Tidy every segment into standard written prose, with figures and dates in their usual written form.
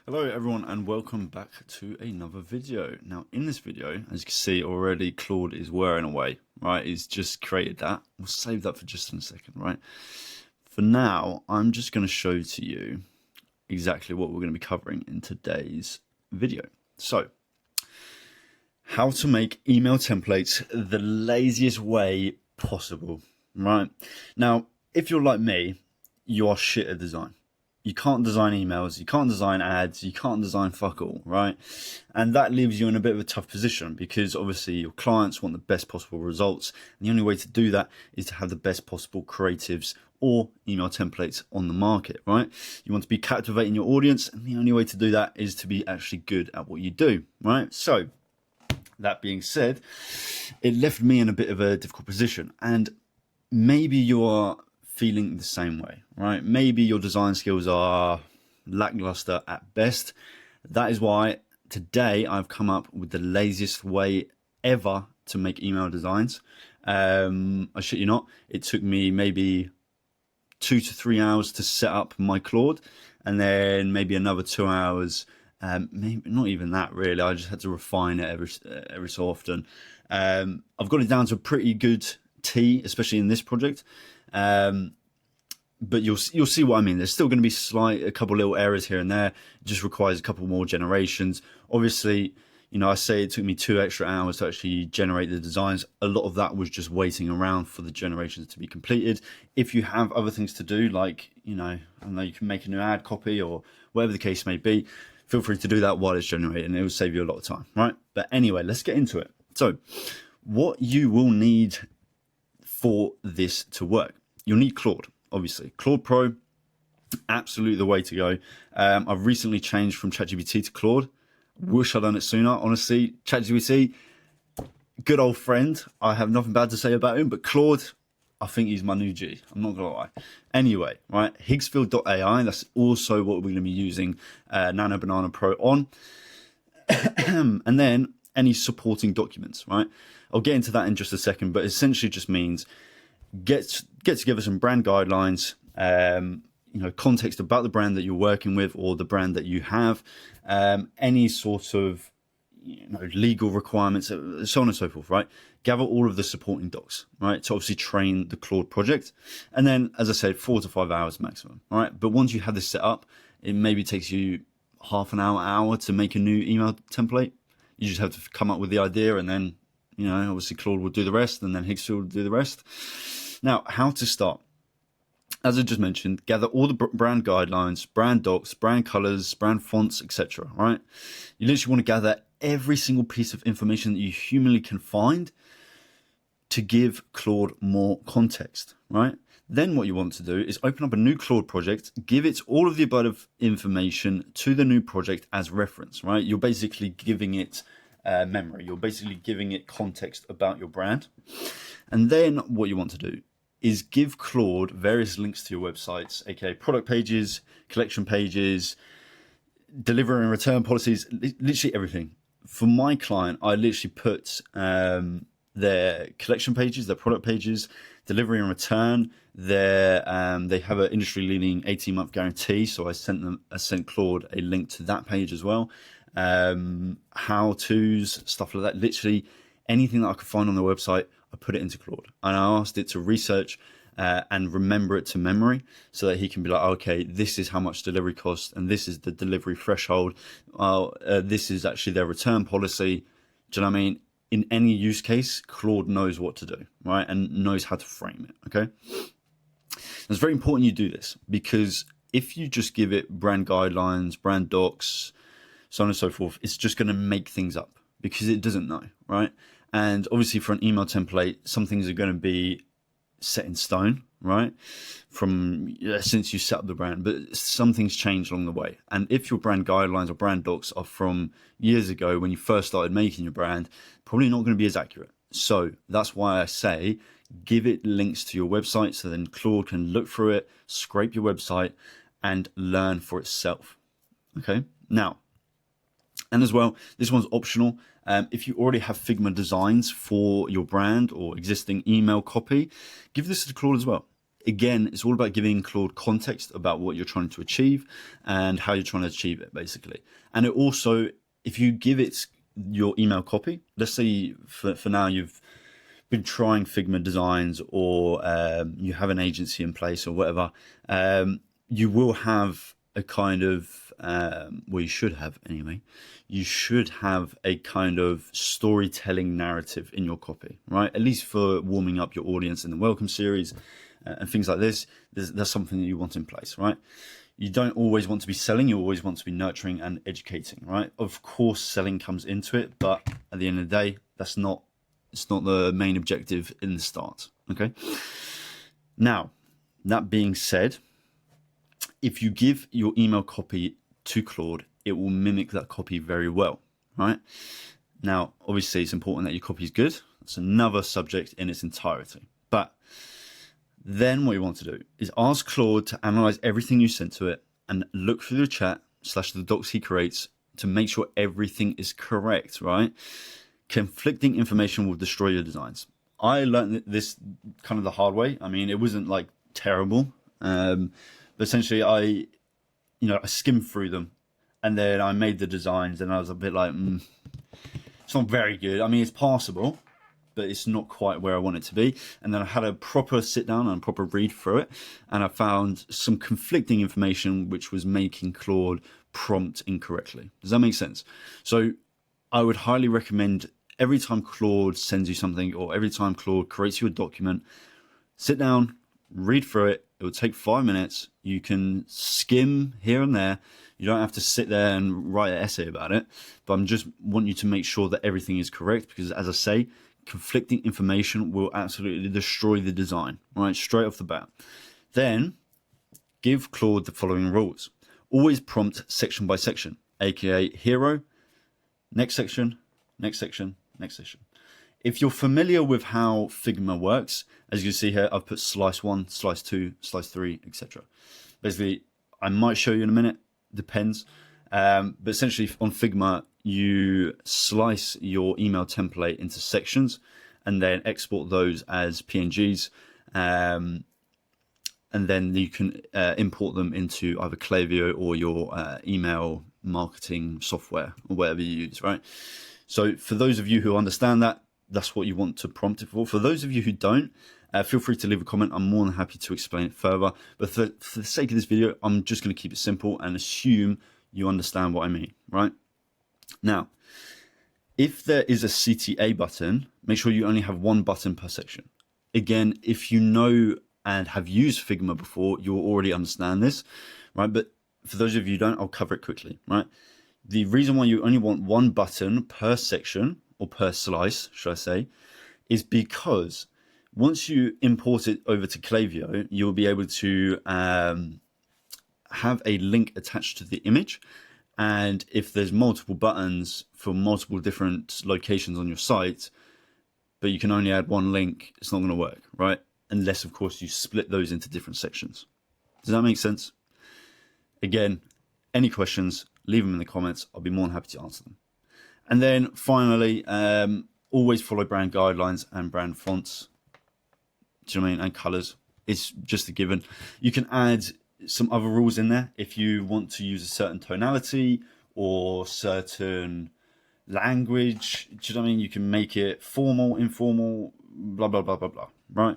Hello everyone and welcome back to another video. Now in this video, as you can see already, Claude is wearing away, right? He's just created that. We'll save that for just in a second, right? For now, I'm just going to show to you exactly what we're going to be covering in today's video. So, how to make email templates the laziest way possible, right? Now, if you're like me, you are shit at design. You can't design emails, you can't design ads, you can't design fuck all, right? And that leaves you in a bit of a tough position because obviously your clients want the best possible results. And the only way to do that is to have the best possible creatives or email templates on the market, right? You want to be captivating your audience, and the only way to do that is to be actually good at what you do, right? So that being said, it left me in a bit of a difficult position, and maybe you are feeling the same way, right? Maybe your design skills are lackluster at best. That is why today I've come up with the laziest way ever to make email designs. I shit you not, it took me maybe 2 to 3 hours to set up my Claude, and then maybe another 2 hours. Maybe not even that really. I just had to refine it every so often. I've got it down to a pretty good T, especially in this project. But you'll see what I mean. There's still going to be a couple little errors here and there. It just requires a couple more generations. Obviously, you know, I say it took me 2 extra hours to actually generate the designs. A lot of that was just waiting around for the generations to be completed. If you have other things to do, like, you know, I don't know, you can make a new ad copy or whatever the case may be, feel free to do that while it's generating. It will save you a lot of time, right? But anyway, let's get into it. So what you will need for this to work, you'll need Claude, obviously. Claude Pro, absolutely the way to go. I've recently changed from ChatGPT to Claude. Wish I'd done it sooner, honestly. ChatGPT, good old friend. I have nothing bad to say about him, but Claude, I think he's my new G. I'm not gonna lie. Anyway, right, Higgsfield.ai, that's also what we're gonna be using Nano Banana Pro on. And then any supporting documents, right? I'll get into that in just a second, but essentially just means get together some brand guidelines, you know, context about the brand that you're working with or the brand that you have, any sort of, you know, legal requirements, so on and so forth, right? Gather all of the supporting docs, right, to obviously train the Claude project. And then, as I said, 4 to 5 hours maximum, all right? But once you have this set up, it maybe takes you half an hour to make a new email template. You just have to come up with the idea, and then, you know, obviously Claude will do the rest, and then Higgsfield will do the rest. Now, how to start? As I just mentioned, gather all the brand guidelines, brand docs, brand colors, brand fonts, etc. Right? You literally want to gather every single piece of information that you humanly can find to give Claude more context. Right? Then what you want to do is open up a new Claude project, give it all of the above information to the new project as reference. Right? You're basically giving it memory. You're basically giving it context about your brand. And then what you want to do is give Claude various links to your websites, aka product pages, collection pages, delivery and return policies, literally everything. For my client, I literally put their collection pages, their product pages, delivery and return. They have an industry-leading 18-month guarantee, so I sent Claude a link to that page as well. How-tos, stuff like that. Literally anything that I could find on their website, I put it into Claude, and I asked it to research and remember it to memory so that he can be like, okay, this is how much delivery costs, and this is the delivery threshold. This is actually their return policy. Do you know what I mean? In any use case, Claude knows what to do, right? And knows how to frame it, okay? It's very important you do this, because if you just give it brand guidelines, brand docs, so on and so forth, it's just going to make things up because it doesn't know, right? And obviously for an email template, some things are going to be set in stone, right? From since you set up the brand, but some things change along the way. And if your brand guidelines or brand docs are from years ago when you first started making your brand, probably not going to be as accurate. So that's why I say give it links to your website so then Claude can look through it, scrape your website, and learn for itself. Okay, now, and as well, this one's optional. If you already have Figma designs for your brand or existing email copy, give this to Claude as well. again, it's all about giving Claude context about what you're trying to achieve and how you're trying to achieve it, basically. And it also, if you give it your email copy, let's say for now you've been trying Figma designs, or you have an agency in place or whatever, you will have a kind of, well, you should have anyway, you should have a kind of storytelling narrative in your copy, right? At least for warming up your audience in the welcome series and things like this. That's something that you want in place, right? You don't always want to be selling, you always want to be nurturing and educating, right? Of course, selling comes into it, but at the end of the day, it's not the main objective in the start, okay? Now, that being said, if you give your email copy to Claude, it will mimic that copy very well, right? Now, obviously, it's important that your copy is good. That's another subject in its entirety. But then what you want to do is ask Claude to analyze everything you sent to it and look through the chat / the docs he creates to make sure everything is correct, right? Conflicting information will destroy your designs. I learned this kind of the hard way. I mean, it wasn't like terrible, but essentially I skimmed through them and then I made the designs and I was a bit like, it's not very good. I mean, it's passable, but it's not quite where I want it to be. And then I had a proper sit down and a proper read through it, and I found some conflicting information which was making Claude prompt incorrectly. Does that make sense? So I would highly recommend, every time Claude sends you something or every time Claude creates you a document, sit down, read through it. It will take 5 minutes. You can skim here and there. You don't have to sit there and write an essay about it, but I'm just want you to make sure that everything is correct, because as I say, conflicting information will absolutely destroy the design, right? Straight off the bat. Then give Claude the following rules. Always prompt section by section, aka hero, next section, next section, next section. If you're familiar with how Figma works, as you can see here, I've put slice 1, slice 2, slice 3, etc. Basically, I might show you in a minute, depends. But essentially on Figma, you slice your email template into sections and then export those as PNGs. And then you can import them into either Klaviyo or your email marketing software or whatever you use, right? So for those of you who understand that, that's what you want to prompt it for. For those of you who don't, feel free to leave a comment. I'm more than happy to explain it further. But for the sake of this video, I'm just going to keep it simple and assume you understand what I mean, right? Now, if there is a CTA button, make sure you only have one button per section. Again, if you know and have used Figma before, you'll already understand this, right? But for those of you who don't, I'll cover it quickly, right? The reason why you only want one button per section, or per slice, should I say, is because once you import it over to Klaviyo, you'll be able to have a link attached to the image. And if there's multiple buttons for multiple different locations on your site, but you can only add one link, it's not going to work, right? Unless, of course, you split those into different sections. Does that make sense? Again, any questions, leave them in the comments. I'll be more than happy to answer them. And then finally, always follow brand guidelines and brand fonts. Do you know what I mean? And colors. It's just a given. You can add some other rules in there if you want to use a certain tonality or certain language. Do you know what I mean? You can make it formal, informal, blah, blah, blah, blah, blah, right?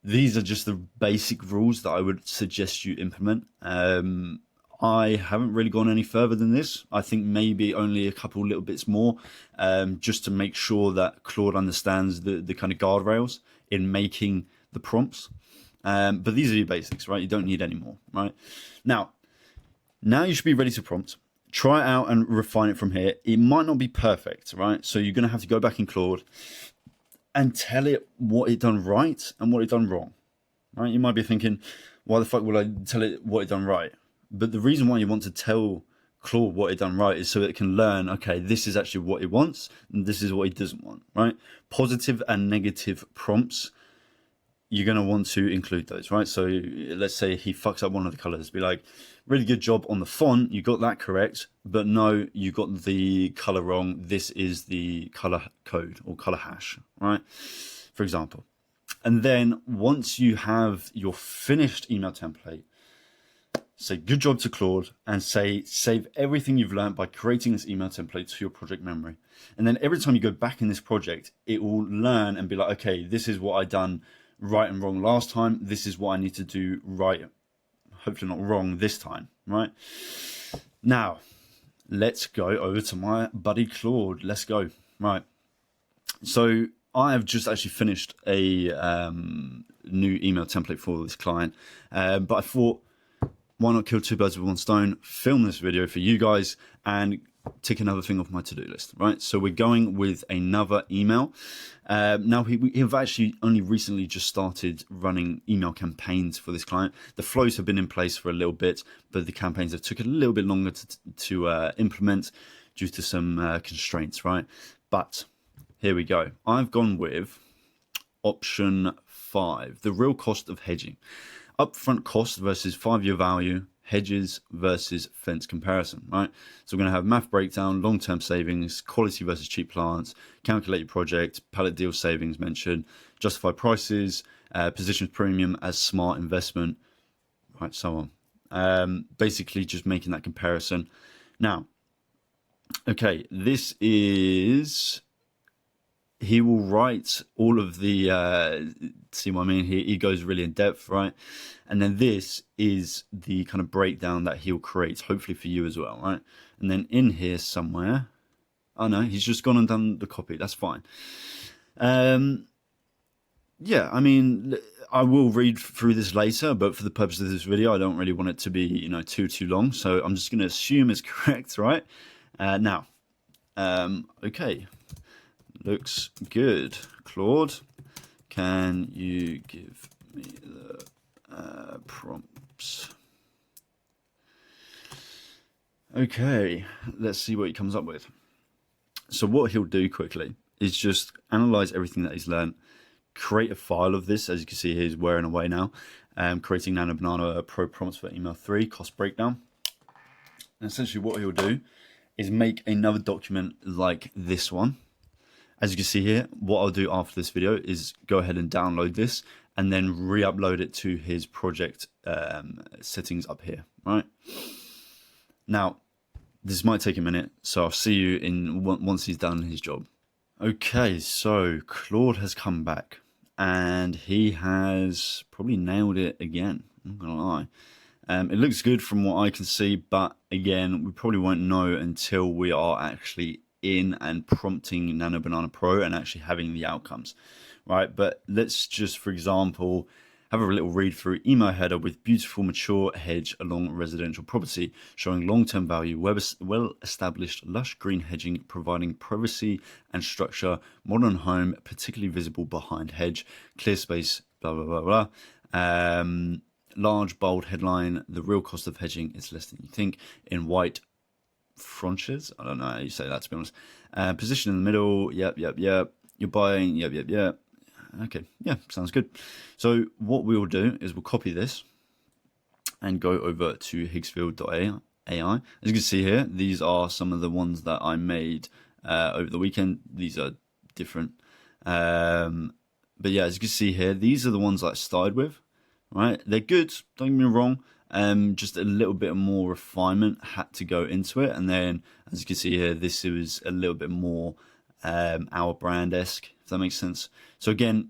These are just the basic rules that I would suggest you implement. I haven't really gone any further than this. I think maybe only a couple little bits more, just to make sure that Claude understands the kind of guardrails in making the prompts. But these are your basics, right? You don't need any more, right? Now you should be ready to prompt. Try it out and refine it from here. It might not be perfect, right? So you're going to have to go back in Claude and tell it what it done right and what it done wrong, right? You might be thinking, why the fuck would I tell it what it done right? But the reason why you want to tell Claude what it done right is so it can learn, okay, this is actually what it wants and this is what it doesn't want, right? Positive and negative prompts, you're going to want to include those, right? So let's say he fucks up one of the colors, be like, really good job on the font, you got that correct, but no, you got the color wrong. This is the color code or color hash, right? For example. And then once you have your finished email template, say good job to Claude and say save everything you've learned by creating this email template to your project memory. And then every time you go back in this project, it will learn and be like, okay, this is what I done right and wrong last time. This is what I need to do right, hopefully not wrong this time, right? Now, let's go over to my buddy Claude. Let's go. Right. So I have just actually finished a new email template for this client, but I thought, why not kill two birds with one stone, film this video for you guys and tick another thing off my to-do list, right? So we're going with another email. Now, we've actually only recently just started running email campaigns for this client. The flows have been in place for a little bit, but the campaigns have took a little bit longer to implement due to some constraints, right? But here we go. I've gone with option 5, the real cost of hedging. Upfront cost versus 5-year value, hedges versus fence comparison, right? So we're going to have math breakdown, long-term savings, quality versus cheap plants, calculate your project, pallet deal savings mentioned, justify prices, positions premium as smart investment, right, so on. Basically just making that comparison. Now, okay, this is... He will write all of the, see what I mean? He goes really in depth, right? And then this is the kind of breakdown that he'll create, hopefully for you as well, right? And then in here somewhere, oh no, he's just gone and done the copy. That's fine. Yeah, I mean, I will read through this later, but for the purpose of this video, I don't really want it to be, you know, too long. So I'm just going to assume it's correct, right? Now, okay. Looks good. Claude, can you give me the prompts? Okay, let's see what he comes up with. So what he'll do quickly is just analyze everything that he's learned, create a file of this. As you can see, he's wearing away now. Creating Nano Banana Pro prompts for email 3, cost breakdown. And essentially what he'll do is make another document like this one. As you can see here, what I'll do after this video is go ahead and download this and then re-upload it to his project settings up here, right? Now, this might take a minute, so I'll see you in once he's done his job. Okay, so Claude has come back and he has probably nailed it again, I'm not gonna lie. It looks good from what I can see, but again, we probably won't know until we are actually in and prompting Nano Banana Pro and actually having the outcomes, right? But let's just, for example, have a little read through. Email header with beautiful mature hedge along residential property, showing long-term value, well-established lush green hedging, providing privacy and structure, modern home, particularly visible behind hedge, clear space, blah, blah, blah, blah. Large, bold headline, the real cost of hedging is less than you think, in white frontiers. I don't know how you say that, to be honest. Position in the middle. Yep. You're buying. Yep. Okay. Yeah, sounds good. So what we will do is we'll copy this and go over to Higgsfield.ai. As you can see here, these are some of the ones that I made over the weekend. These are different. But yeah, as you can see here, these are the ones that I started with, right? They're good. Don't get me wrong. Just a little bit more refinement had to go into it, and then as you can see here, this was a little bit more our brand-esque, if that makes sense. So again,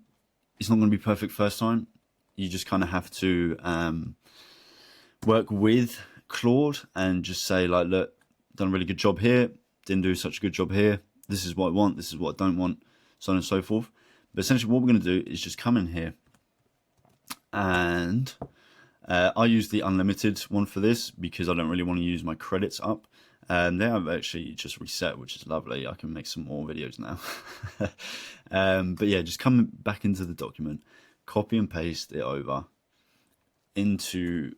it's not going to be perfect first time. You just kind of have to work with Claude and just say like, look, done a really good job here, didn't do such a good job here, this is what I want, this is what I don't want, so on and so forth. But essentially what we're going to do is just come in here and I use the unlimited one for this because I don't really want to use my credits up. They have actually just reset, which is lovely. I can make some more videos now. But yeah, just come back into the document, copy and paste it over into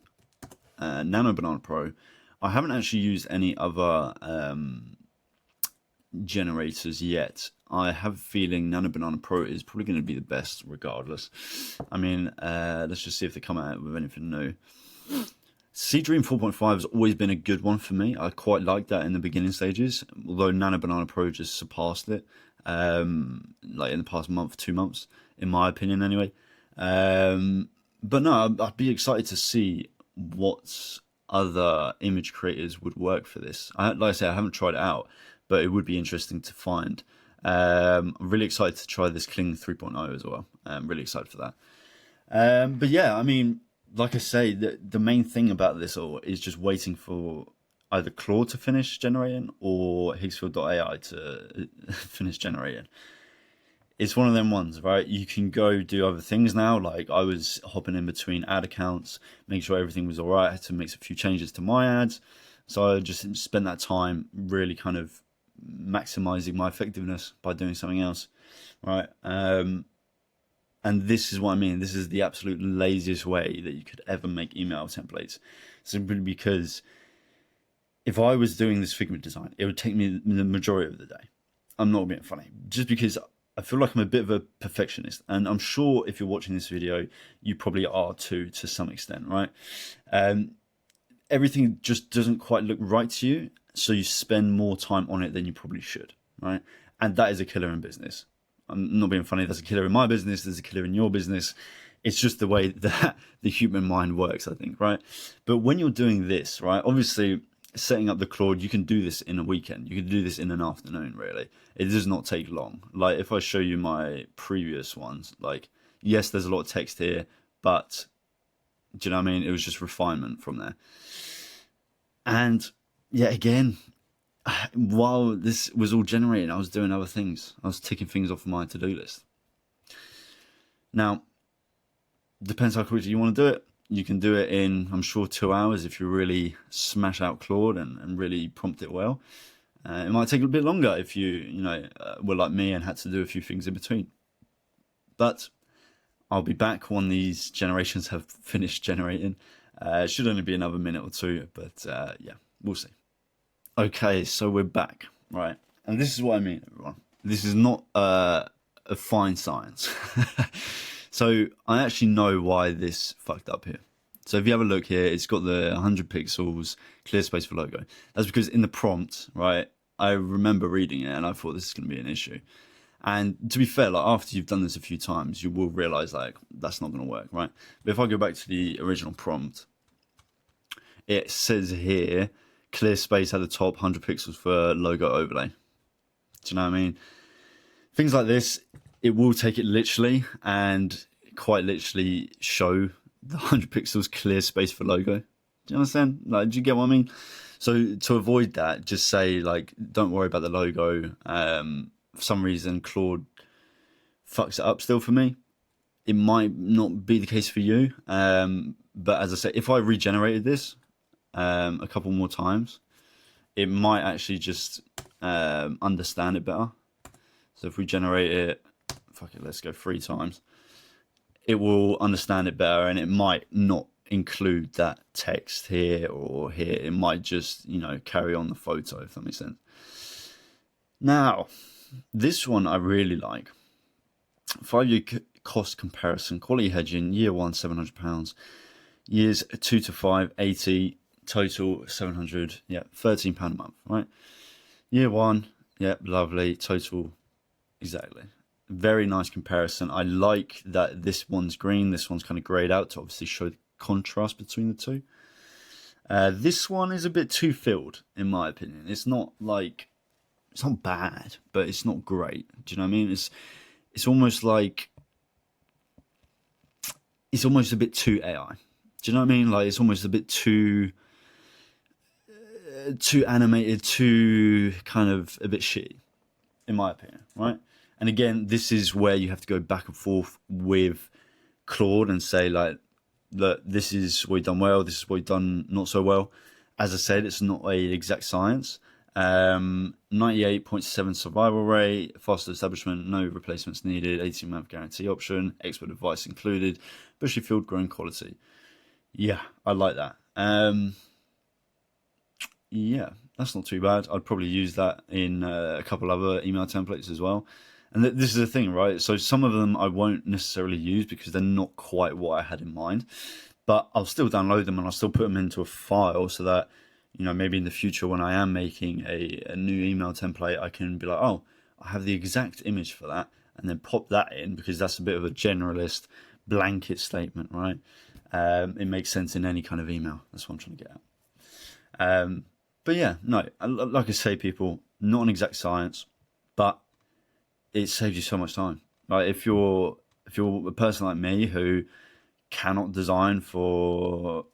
Nano Banana Pro. I haven't actually used any other generators yet. I have a feeling Nano Banana Pro is probably going to be the best regardless. I mean, let's just see if they come out with anything new. Seedream 4.5 has always been a good one for me. I quite like that in the beginning stages, although Nano Banana Pro just surpassed it, like in the past month, 2 months, in my opinion anyway. But no, I'd be excited to see what other image creators would work for this. Like I say, I haven't tried it out, but it would be interesting to find. I'm really excited to try this Kling 3.0 as well. I'm really excited for that. But yeah, I mean, like I say, the main thing about this all is just waiting for either Claude to finish generating or Higgsfield.ai to finish generating. It's one of them ones, right? You can go do other things now. Like I was hopping in between ad accounts, making sure everything was all right. I had to make a few changes to my ads. So I just spent that time really kind of maximizing my effectiveness by doing something else, right? And this is what I mean. This is the absolute laziest way that you could ever make email templates, simply because if I was doing this Figma design, it would take me the majority of the day. I'm not being funny, just because I feel like I'm a bit of a perfectionist, and I'm sure if you're watching this video, you probably are too, to some extent, right? Everything just doesn't quite look right to you, so you spend more time on it than you probably should, right? And that is a killer in business. I'm not being funny. That's a killer in my business. There's a killer in your business. It's just the way that the human mind works, I think, right? But when you're doing this, right, obviously setting up the Claude, you can do this in a weekend. You can do this in an afternoon, really. It does not take long. Like if I show you my previous ones, like, yes, there's a lot of text here, but do you know what I mean? It was just refinement from there. And yeah, again, while this was all generating, I was doing other things. I was ticking things off my to-do list. Now, depends how quickly you want to do it. You can do it in, I'm sure, 2 hours if you really smash out Claude and really prompt it well. It might take a bit longer if you were like me and had to do a few things in between. But I'll be back when these generations have finished generating. It should only be another minute or two, but yeah, we'll see. Okay, so we're back, right? And this is what I mean, everyone. This is not a fine science. So I actually know why this fucked up here. So if you have a look here, it's got the 100 pixels, clear space for logo. That's because in the prompt, right, I remember reading it and I thought this is going to be an issue. And to be fair, like after you've done this a few times, you will realize like that's not going to work, right? But if I go back to the original prompt, it says here, clear space at the top, 100 pixels for logo overlay. Do you know what I mean? Things like this, it will take it literally and quite literally show the 100 pixels clear space for logo. Do you understand? Like, do you get what I mean? So to avoid that, just say like, don't worry about the logo. For some reason, Claude fucks it up still for me. It might not be the case for you. But as I say, if I regenerated this a couple more times, it might actually just understand it better. So if we generate it, fuck it, let's go 3 times. It will understand it better, and it might not include that text here or here. It might just, carry on the photo, if that makes sense. Now, this one I really like. 5-year cost comparison, quality hedging, year 1, £700. Years 2 to 5, 80, total 700, yeah, £13 a month, right? Year 1, yeah, lovely, total, exactly. Very nice comparison. I like that this one's green, this one's kind of grayed out to obviously show the contrast between the two. This one is a bit too filled, in my opinion. It's not bad, but it's not great. Do you know what I mean? It's almost like, it's almost a bit too AI. Do you know what I mean? Like it's almost a bit too animated, too kind of a bit shitty, in my opinion, right? And again, this is where you have to go back and forth with Claude and say like, look, this is what you've done well, this is what you've done not so well. As I said, it's not an exact science. 98.7 survival rate, faster establishment, no replacements needed, 18-month guarantee option, expert advice included, bushy field growing quality. Yeah, I like that. Yeah, that's not too bad. I'd probably use that in a couple other email templates as well. And this is the thing, right? So some of them I won't necessarily use because they're not quite what I had in mind, but I'll still download them and I'll still put them into a file so that, maybe in the future when I am making a new email template, I can be like, oh, I have the exact image for that, and then pop that in because that's a bit of a generalist blanket statement, right? It makes sense in any kind of email. That's what I'm trying to get at. But yeah, no, like I say, people, not an exact science, but it saves you so much time. Like if you're a person like me who cannot design for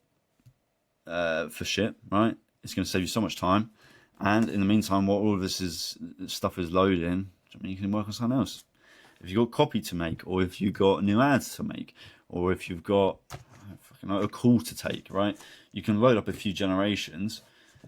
shit, right? It's going to save you so much time. And in the meantime, while all of this stuff is loading, I mean, you can work on something else. If you've got copy to make, or if you've got new ads to make, or if you've got a call to take, right? You can load up a few generations.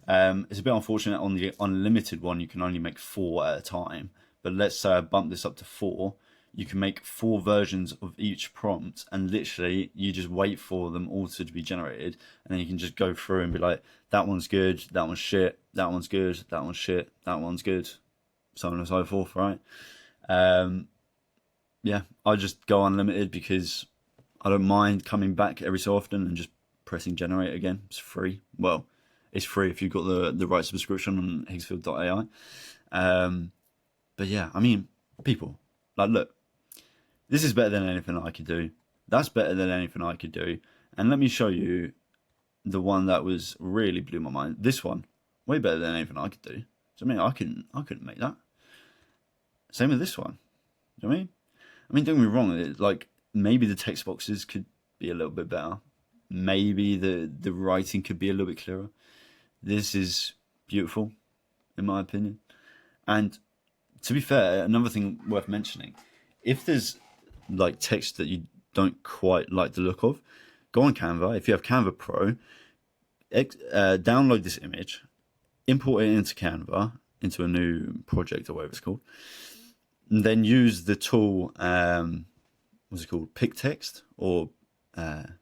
It's a bit unfortunate on the unlimited one, you can only make 4 at a time. But let's say I bump this up to 4. You can make 4 versions of each prompt, and literally you just wait for them all to be generated, and then you can just go through and be like, that one's good, that one's shit, that one's good, that one's shit, that one's good, so on and so forth, right? Yeah, I just go unlimited because I don't mind coming back every so often and just pressing generate again. It's free. Well, it's free if you've got the right subscription on Higgsfield.ai. But yeah, I mean, people, like, look, this is better than anything I could do. That's better than anything I could do. And let me show you the one that was really blew my mind. This one, way better than anything I could do. So I mean, I couldn't make that. Same with this one. Do you know what I mean? I mean, don't get me wrong. Like, maybe the text boxes could be a little bit better. Maybe the writing could be a little bit clearer. This is beautiful, in my opinion. And to be fair, another thing worth mentioning, if there's like text that you don't quite like the look of, go on Canva. If you have Canva Pro, download this image, import it into Canva, into a new project or whatever it's called, and then use the tool, what's it called, Pick Text or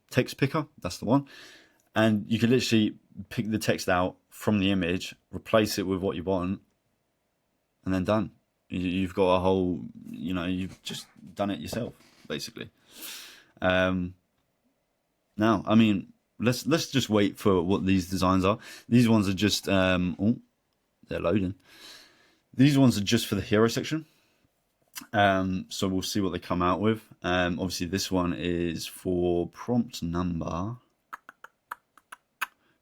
Text Picker, that's the one. And you can literally pick the text out from the image, replace it with what you want, and then done. You've got a whole, you've just done it yourself, basically. Now, I mean, let's just wait for what these designs are. These ones are just, they're loading. These ones are just for the hero section. So we'll see what they come out with. Obviously, this one is for prompt number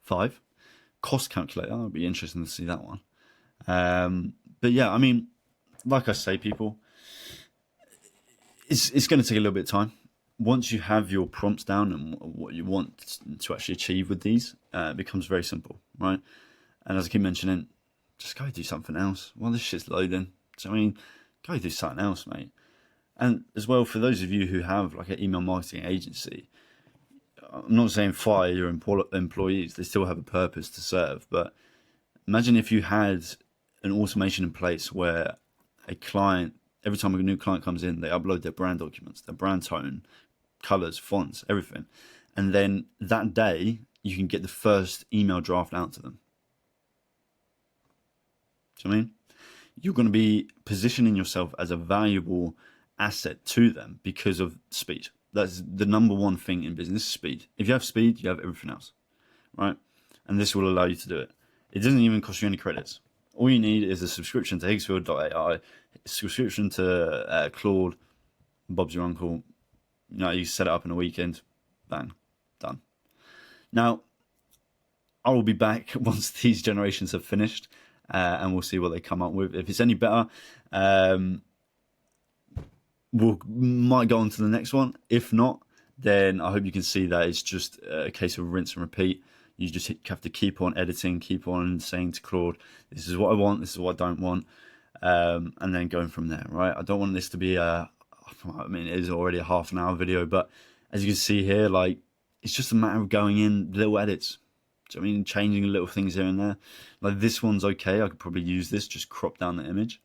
5. Cost calculator. It'll be interesting to see that one. But yeah, I mean, like I say, people, it's going to take a little bit of time. Once you have your prompts down and what you want to actually achieve with these, it becomes very simple, right? And as I keep mentioning, just go do something else while this shit's loading. So I mean, go do something else, mate. And as well, for those of you who have like an email marketing agency, I'm not saying fire your employees, they still have a purpose to serve, but imagine if you had an automation in place where a client, every time a new client comes in, they upload their brand documents, their brand tone, colors, fonts, everything. And then that day, you can get the first email draft out to them. Do you know what I mean? You're going to be positioning yourself as a valuable asset to them because of speed. That's the number one thing in business, speed. If you have speed, you have everything else, right? And this will allow you to do it. It doesn't even cost you any credits. All you need is a subscription to Higgsfield.ai, subscription to Claude, Bob's your uncle. You set it up in a weekend, bang, done. Now, I will be back once these generations have finished, and we'll see what they come up with. If it's any better, we might go on to the next one. If not, then I hope you can see that it's just a case of rinse and repeat. You just have to keep on editing, keep on saying to Claude, this is what I want, this is what I don't want, and then going from there, right? I don't want this to be it is already a half an hour video, but as you can see here, like, it's just a matter of going in little edits. So, I mean, changing little things here and there. Like, this one's okay. I could probably use this, just crop down the image.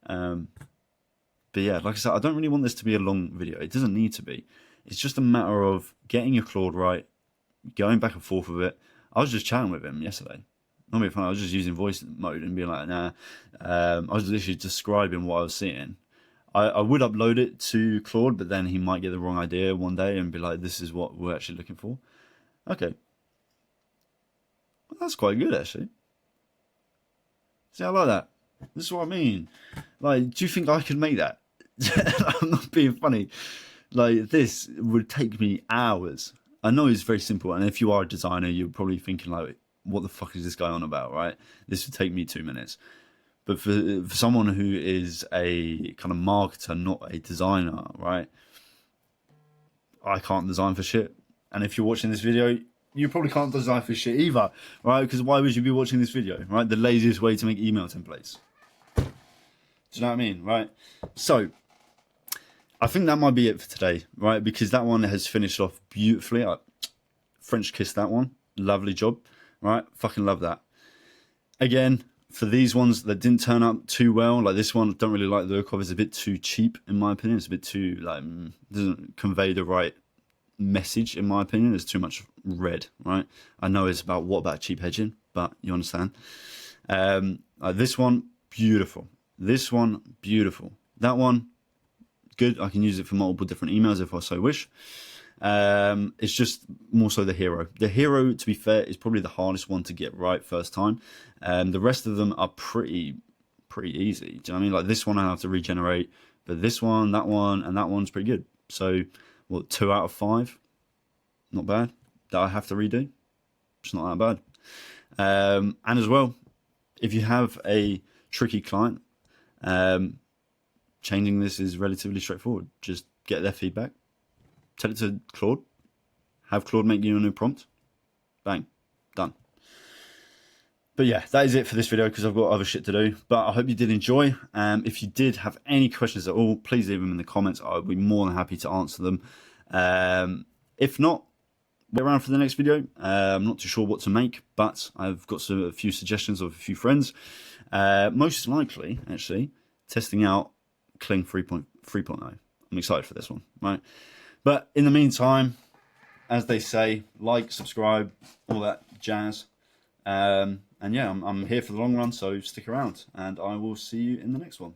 But yeah, like I said, I don't really want this to be a long video. It doesn't need to be. It's just a matter of getting your Claude right, going back and forth with it. I was just chatting with him yesterday. Not being funny, I was just using voice mode and being like, nah. I was literally describing what I was seeing. I would upload it to Claude, but then he might get the wrong idea one day and be like, this is what we're actually looking for. Okay. Well, that's quite good, actually. See, I like that. This is what I mean. Like, do you think I could make that? I'm not being funny. Like, this would take me hours. I know it's very simple, and if you are a designer, you're probably thinking like, what the fuck is this guy on about, right? This would take me 2 minutes. But for someone who is a kind of marketer, not a designer, right? I can't design for shit. And if you're watching this video, you probably can't design for shit either, right? Because why would you be watching this video, right? The laziest way to make email templates. Do you know what I mean, right? So I think that might be it for today, right? Because that one has finished off beautifully. I French kissed that one. Lovely job, right? Fucking love that. Again, for these ones that didn't turn out too well, like this one, I don't really like the look of. It's a bit too cheap, in my opinion. It's a bit too, like, doesn't convey the right message, in my opinion. There's too much red, right? I know it's about what about cheap hedging, but you understand. This one, beautiful. This one, beautiful. That one, good. I can use it for multiple different emails if I so wish. It's just more so the hero. The hero, to be fair, is probably the hardest one to get right first time. The rest of them are pretty easy. Do you know what I mean? Like this one I have to regenerate, but this one, that one, and that one's pretty good. So, what, 2 out of 5? Not bad. That I have to redo. It's not that bad. And as well, if you have a tricky client, changing this is relatively straightforward. Just get their feedback. Tell it to Claude. Have Claude make you a new prompt. Bang. Done. But yeah, that is it for this video because I've got other shit to do. But I hope you did enjoy. If you did have any questions at all, please leave them in the comments. I'll be more than happy to answer them. If not, wait around for the next video. I'm not too sure what to make, but I've got a few suggestions of a few friends. Most likely, actually, testing out Kling 3.0. I'm excited for this one, right? But in the meantime, as they say, like, subscribe, all that jazz. And yeah, I'm here for the long run, so stick around, and I will see you in the next one.